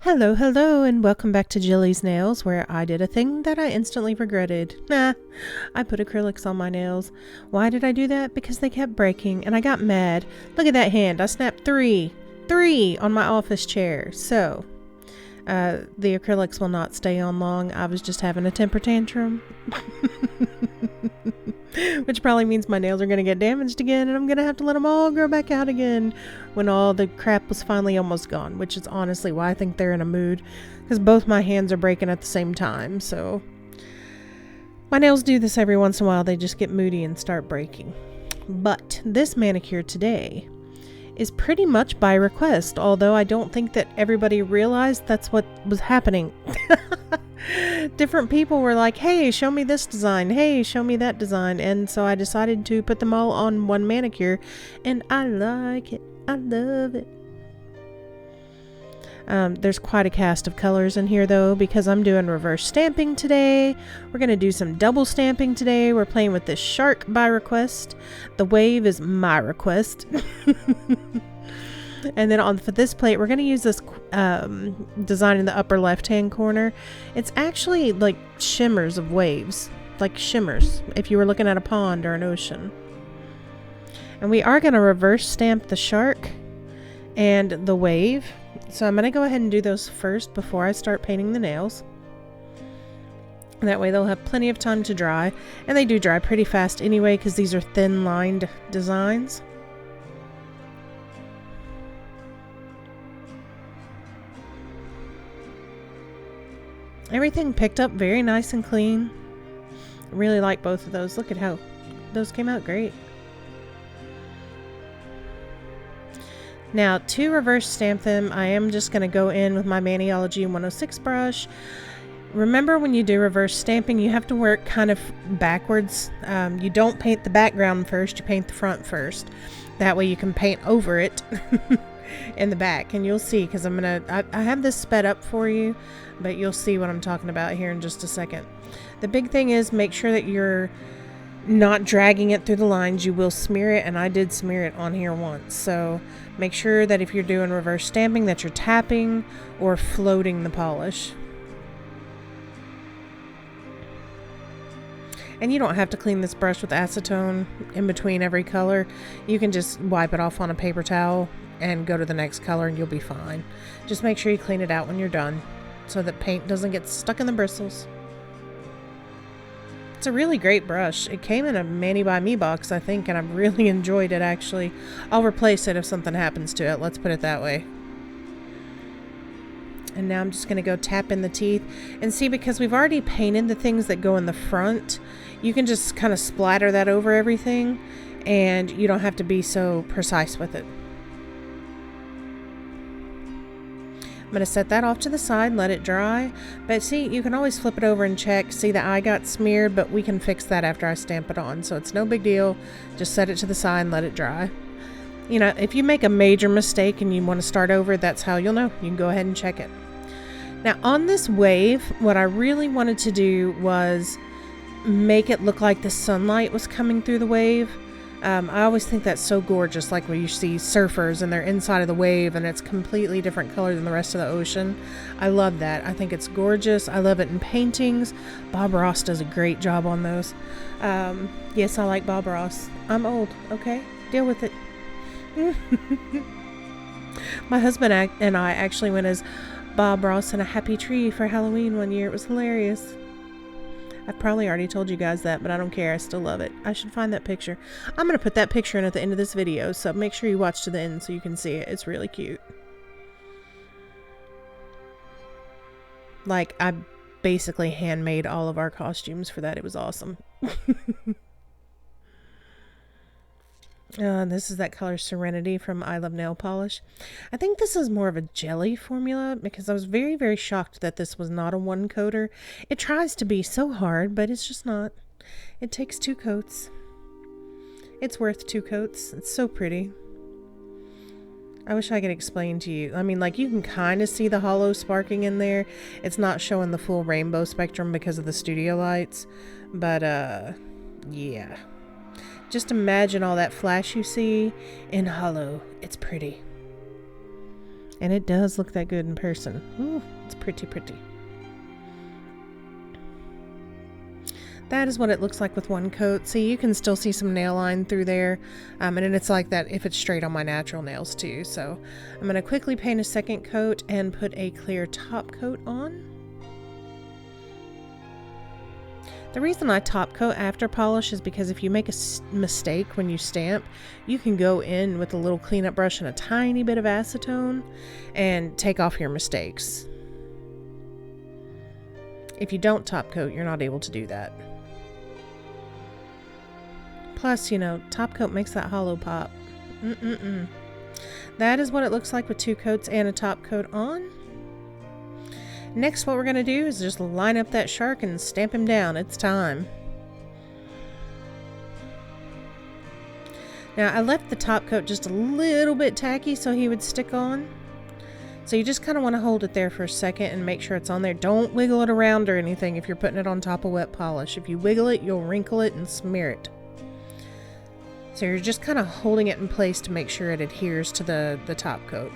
Hello, hello, and welcome back to Jillies Nails, where I did a thing that I instantly regretted. I put acrylics on my nails. Why did I do that? Because they kept breaking, and I got mad. Look at that hand. I snapped three on my office chair. So, the acrylics will not stay on long. I was just having a temper tantrum. Which probably means my nails are going to get damaged again, and I'm going to have to let them all grow back out again when all the crap was finally almost gone, which is honestly why I think they're in a mood, because both my hands are breaking at the same time. So my nails do this every once in a while. They just get moody and start breaking. But this manicure today is pretty much by request, although I don't think that everybody realized that's what was happening. Different people were like, hey, show me this design. Hey, show me that design. And so I decided to put them all on one manicure, and I like it. I love it. There's quite a cast of colors in here, though, because I'm doing reverse stamping today. We're going to do some double stamping today. We're playing with this shark by request. The wave is my request. And then for this plate, we're going to use this design in the upper left-hand corner. It's actually like shimmers of waves, like shimmers, if you were looking at a pond or an ocean. And we are going to reverse stamp the shark and the wave. So I'm going to go ahead and do those first before I start painting the nails. And that way they'll have plenty of time to dry. And they do dry pretty fast anyway, because these are thin-lined designs. Everything picked up very nice and clean. I really like both of those. Look at how those came out great. Now, to reverse stamp them, I am just going to go in with my Maniology 106 brush. Remember, when you do reverse stamping, you have to work kind of backwards. You don't paint the background first, you paint the front first. That way you can paint over it in the back. And you'll see, because I have this sped up for you, but you'll see what I'm talking about here in just a second. The big thing is make sure that you're not dragging it through the lines. You will smear it, and I did smear it on here once. So make sure that if you're doing reverse stamping that you're tapping or floating the polish. And you don't have to clean this brush with acetone in between every color. You can just wipe it off on a paper towel and go to the next color, and you'll be fine. Just make sure you clean it out when you're done, so that paint doesn't get stuck in the bristles. It's a really great brush. It came in a Mani by Me box, I think, and I've really enjoyed it, actually. I'll replace it if something happens to it, let's put it that way. And now I'm just going to go tap in the teeth. And see, because we've already painted the things that go in the front, you can just kind of splatter that over everything, and you don't have to be so precise with it. I'm going to set that off to the side, let it dry. But see, you can always flip it over and check. See, the eye got smeared, but we can fix that after I stamp it on. So it's no big deal. Just set it to the side and let it dry. You know, if you make a major mistake and you want to start over, that's how you'll know. You can go ahead and check it. Now, on this wave, what I really wanted to do was make it look like the sunlight was coming through the wave. I always think that's so gorgeous, like when you see surfers and they're inside of the wave and it's completely different color than the rest of the ocean. I love that. I think it's gorgeous. I love it in paintings. Bob Ross does a great job on those. Yes, I like Bob Ross. I'm old, okay? Deal with it. My husband and I actually went as Bob Ross in a happy tree for Halloween one year. It was hilarious. I've probably already told you guys that, but I don't care. I still love it. I should find that picture. I'm going to put that picture in at the end of this video, so make sure you watch to the end so you can see it. It's really cute. Like, I basically handmade all of our costumes for that. It was awesome. This is that color Serenity from I Love Nail Polish. I think this is more of a jelly formula, because I was very, very shocked that this was not a one coater. It tries to be so hard, but it's just not. It takes 2 coats. It's worth 2 coats. It's so pretty. I wish I could explain to you. I mean, like, you can kind of see the hollow sparking in there. It's not showing the full rainbow spectrum because of the studio lights. But, yeah. Just imagine all that flash you see in hollow. It's pretty. And it does look that good in person. Ooh, it's pretty, pretty. That is what it looks like with one coat. See, you can still see some nail line through there. And then it's like that if it's straight on my natural nails too. So I'm going to quickly paint a second coat and put a clear top coat on. The reason I top coat after polish is because if you make a mistake when you stamp, you can go in with a little cleanup brush and a tiny bit of acetone and take off your mistakes. If you don't top coat, you're not able to do that. Plus, you know, top coat makes that hollow pop. That is what it looks like with two coats and a top coat on. Next, what we're going to do is just line up that shark and stamp him down. It's time. Now, I left the top coat just a little bit tacky so he would stick on. So you just kind of want to hold it there for a second and make sure it's on there. Don't wiggle it around or anything if you're putting it on top of wet polish. If you wiggle it, you'll wrinkle it and smear it. So you're just kind of holding it in place to make sure it adheres to the top coat.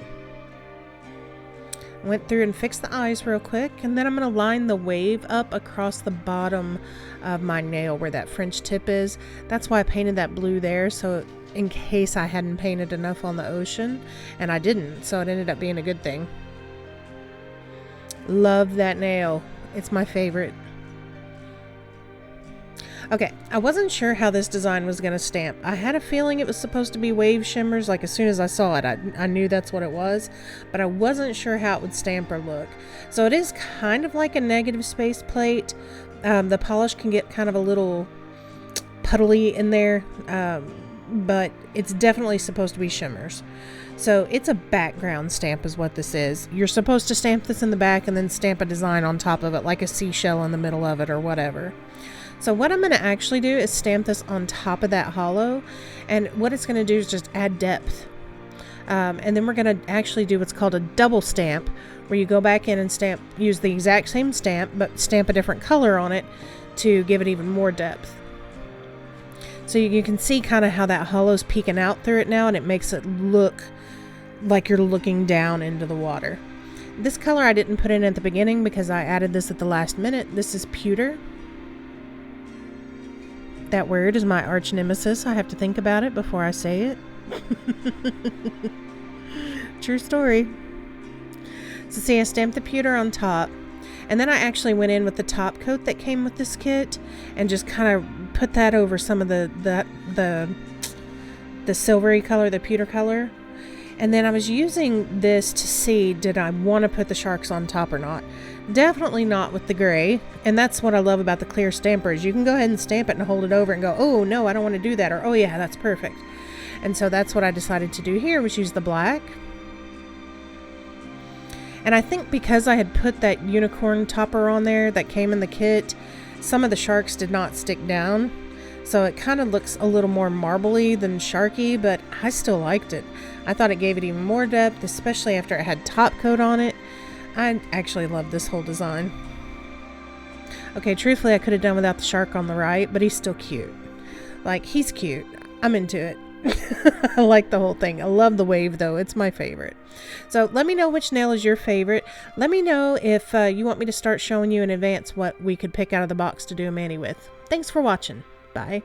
Went through and fixed the eyes real quick, and then I'm going to line the wave up across the bottom of my nail where that French tip is. That's why I painted that blue there, so in case I hadn't painted enough on the ocean, and I didn't, so it ended up being a good thing. Love that nail. It's my favorite. Okay, I wasn't sure how this design was going to stamp. I had a feeling it was supposed to be wave shimmers. Like as soon as I saw it, I knew that's what it was, but I wasn't sure how it would stamp or look. So it is kind of like a negative space plate. The polish can get kind of a little puddly in there, but it's definitely supposed to be shimmers. So it's a background stamp is what this is. You're supposed to stamp this in the back and then stamp a design on top of it, like a seashell in the middle of it or whatever. So what I'm going to actually do is stamp this on top of that hollow, and what it's going to do is just add depth. And then we're going to actually do what's called a double stamp, where you go back in and stamp, use the exact same stamp, but stamp a different color on it to give it even more depth. So you can see kind of how that hollow's peeking out through it now, and it makes it look like you're looking down into the water. This color I didn't put in at the beginning because I added this at the last minute. This is pewter. That word is my arch nemesis. I have to think about it before I say it. True story. So see, I stamped the pewter on top, and then I actually went in with the top coat that came with this kit and just kind of put that over some of the silvery color, the pewter color. And then I was using this to see, did I want to put the sharks on top or not? Definitely not with the gray. And that's what I love about the clear stampers. You can go ahead and stamp it and hold it over and go, oh no, I don't want to do that. Or, oh yeah, that's perfect. And so that's what I decided to do here, was use the black. And I think because I had put that unicorn topper on there that came in the kit, some of the sharks did not stick down. So it kind of looks a little more marbly than sharky, but I still liked it. I thought it gave it even more depth, especially after it had top coat on it. I actually love this whole design. Okay, truthfully, I could have done without the shark on the right, but he's still cute. Like, he's cute. I'm into it. I like the whole thing. I love the wave, though. It's my favorite. So let me know which nail is your favorite. Let me know if you want me to start showing you in advance what we could pick out of the box to do a mani with. Thanks for watching. Bye.